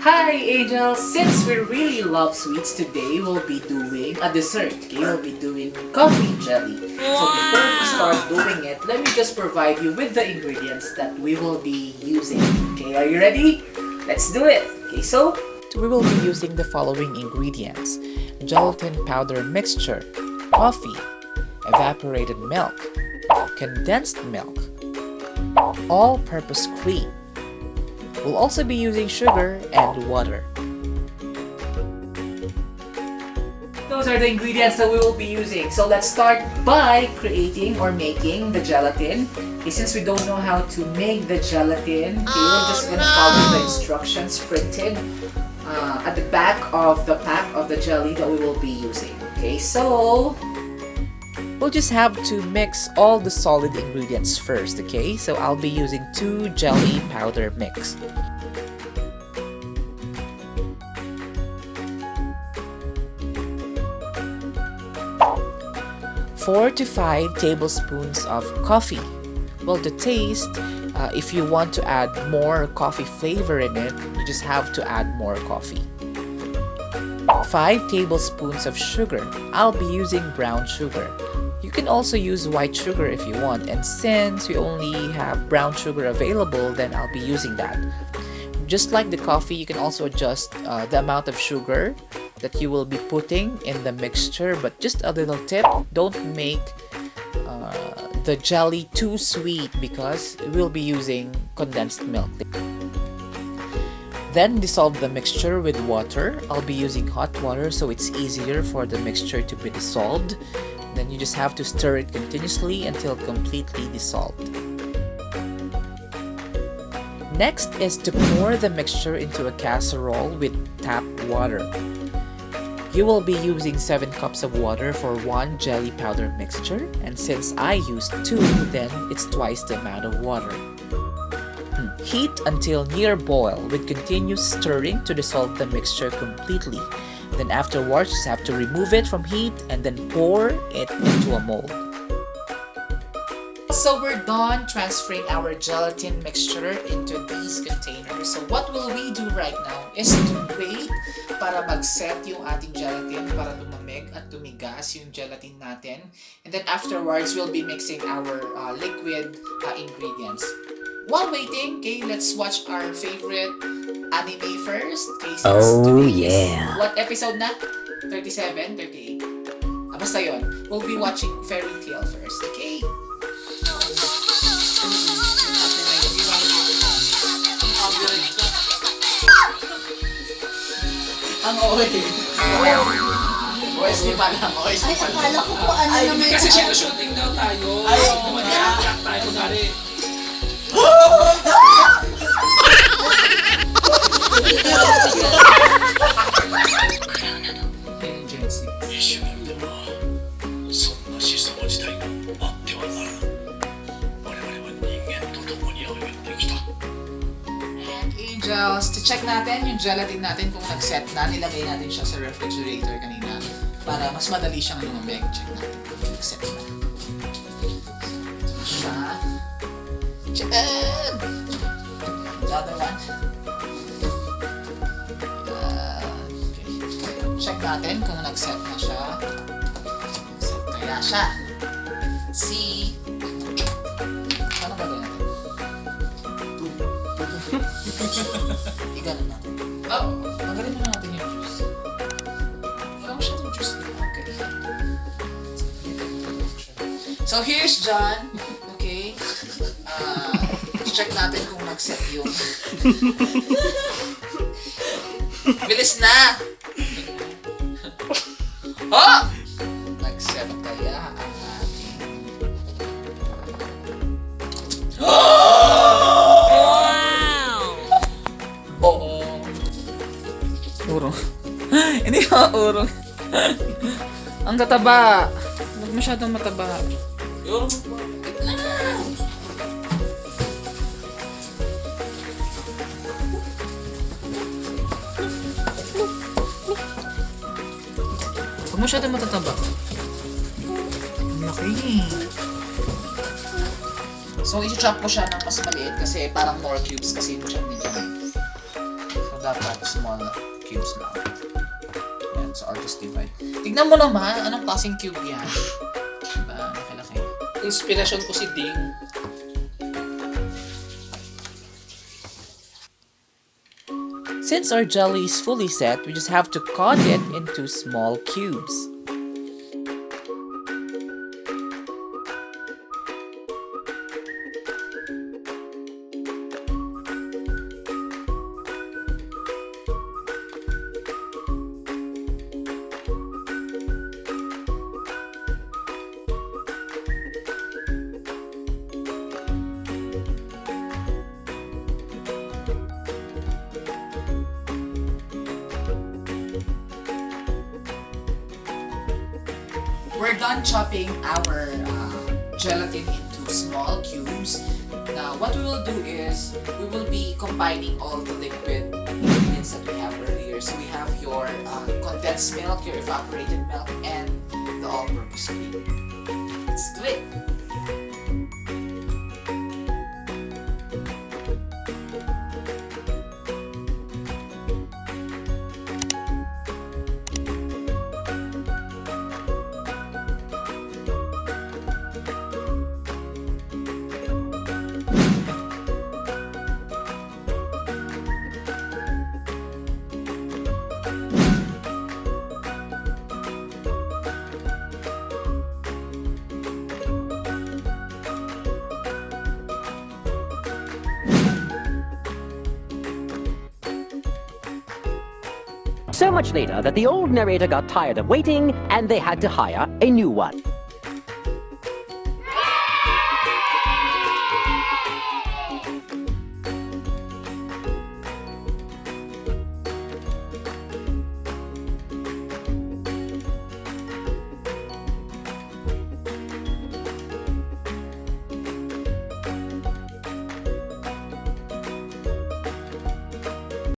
Hi Angel! Since we really love sweets, today we'll be doing a dessert. Okay, we'll be doing coffee jelly. So before we start doing it, let me just provide you with the ingredients that we will be using. Okay, are you ready? Let's do it! Okay, so we will be using the following ingredients: gelatin powder mixture, coffee, evaporated milk, condensed milk, all-purpose cream. We'll also be using sugar and water. Those are the ingredients that we will be using. So let's start by creating or making the gelatin. Okay, since we don't know how to make the gelatin, okay, we're just gonna follow the instructions printed at the back of the pack of the jelly that we will be using. Okay, so we'll just have to mix all the solid ingredients first, okay? So I'll be using 2 jelly powder mix. Four to 5 tablespoons of coffee. Well, the taste, if you want to add more coffee flavor in it, you just have to add more coffee. 5 tablespoons of sugar. I'll be using brown sugar. You can also use white sugar if you want, and since we only have brown sugar available, then I'll be using that. Just like the coffee, you can also adjust the amount of sugar that you will be putting in the mixture, but just a little tip, don't make the jelly too sweet because we'll be using condensed milk. Then dissolve the mixture with water. I'll be using hot water so it's easier for the mixture to be dissolved. Then you just have to stir it continuously until completely dissolved. Next is to pour the mixture into a casserole with tap water. You will be using 7 cups of water for 1 jelly powder mixture, and since I used 2, then it's twice the amount of water. Heat until near boil with continuous stirring to dissolve the mixture completely. Then afterwards, just have to remove it from heat and then pour it into a mold. So we're done transferring our gelatin mixture into these containers. So what will we do right now is to wait para mag-set yung ating gelatin para lumamig at tumigas yung gelatin natin. And then afterwards, we'll be mixing our liquid ingredients. While waiting, okay, let's watch our favorite anime first. Okay, what episode na? 37, 38. Basta yun. We'll be watching Fairy Tail first, okay? Ang OST pa lang, OST pa lang. Akala ko po ano naman. Kasi shooting daw tayo. Ay, mag-react tayo kunwari. Angels, to check natin yung gelatin natin kung nag-set na. Nilagay natin siya sa refrigerator kanina para mas madali siyang lumamig. Check natin kung nag-set na. Siya. Check! The other one. Okay. Check natin kung nag-set na siya. Nag-set kaya siya. Let's see. Ano gagawin natin? Igalan natin. Oh! Magaling na natin yung juice. Wala ko siya ng juice dito. Okay. So here's John. Okay. Check natin kung nag-set yung... Bilis na! Oh! Nag-set kaya ang ating... Urong. Hindi ba urong? Ang tataba. Huwag masyadong mataba. Yung Huwag masyadong matataba. Ang laki. So, isi-chop ko siya ng mas maliit kasi parang more cubes kasi yung chop ni John. So, dapat small cubes lang. Yan, so I'll just divide. Tignan mo naman, anong klaseng cube yan? Diba, laki-laki. Inspirasyon ko si Ding. Since our jelly is fully set, we just have to cut it into small cubes. We're done chopping our gelatin into small cubes. Now, what we will do is, we will be combining all the liquid ingredients that we have earlier. So we have your condensed milk, your evaporated milk, and the all-purpose cream. Let's do it! So much later that the old narrator got tired of waiting and they had to hire a new one.